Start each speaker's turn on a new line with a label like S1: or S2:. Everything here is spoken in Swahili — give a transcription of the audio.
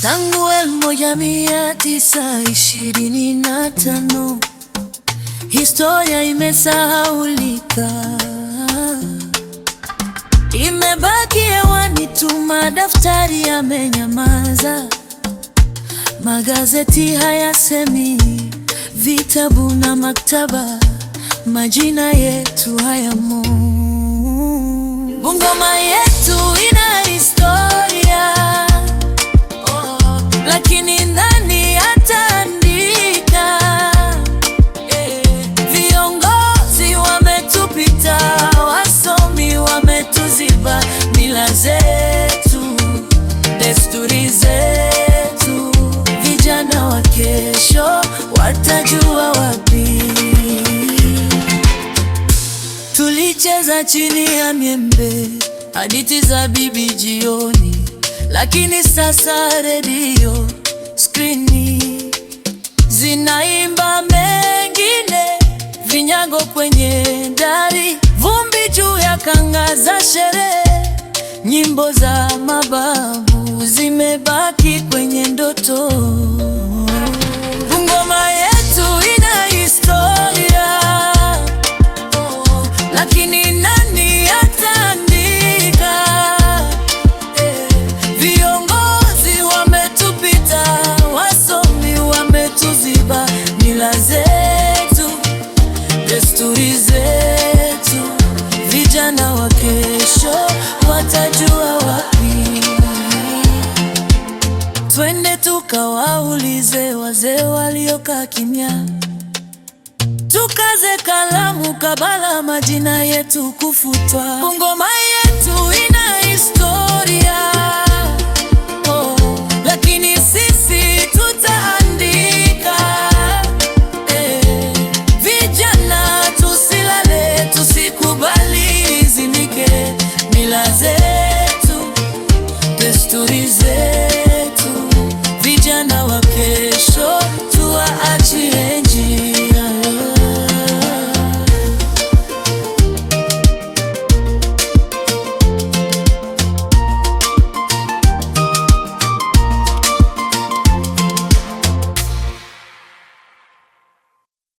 S1: Tangu 1925 historia imesahaulika, imebaki hewani tu, madaftari yamenyamaza, magazeti hayasemi, vitabu na maktaba, majina yetu hayamo. Bungoma yetu ina historia, lakini nani ataandika? Viongozi wametupita, wasomi wametuziba, mila zetu, desturi zetu. Vijana wa kesho watajua wapi? Tulicheza chini ya miembe, hadithi za bibi jioni, lakini sasa redio, skrini zinaimba mengine, vinyago kwenye dari, vumbi juu ya kanga za sherehe, nyimbo za mababu zimebaki kwenye ndoto. Bungoma yetu ina historia, lakini nani ataandika? Viongozi wametupita, wasomi wametuziba, mila zetu, desturi zetu. Vijana wa kesho watajua wapi? Twende tukawaulize wazee waliokaa kimya, tukaze kalamu kabla majina yetu kufutwa. Bungoma yetu ina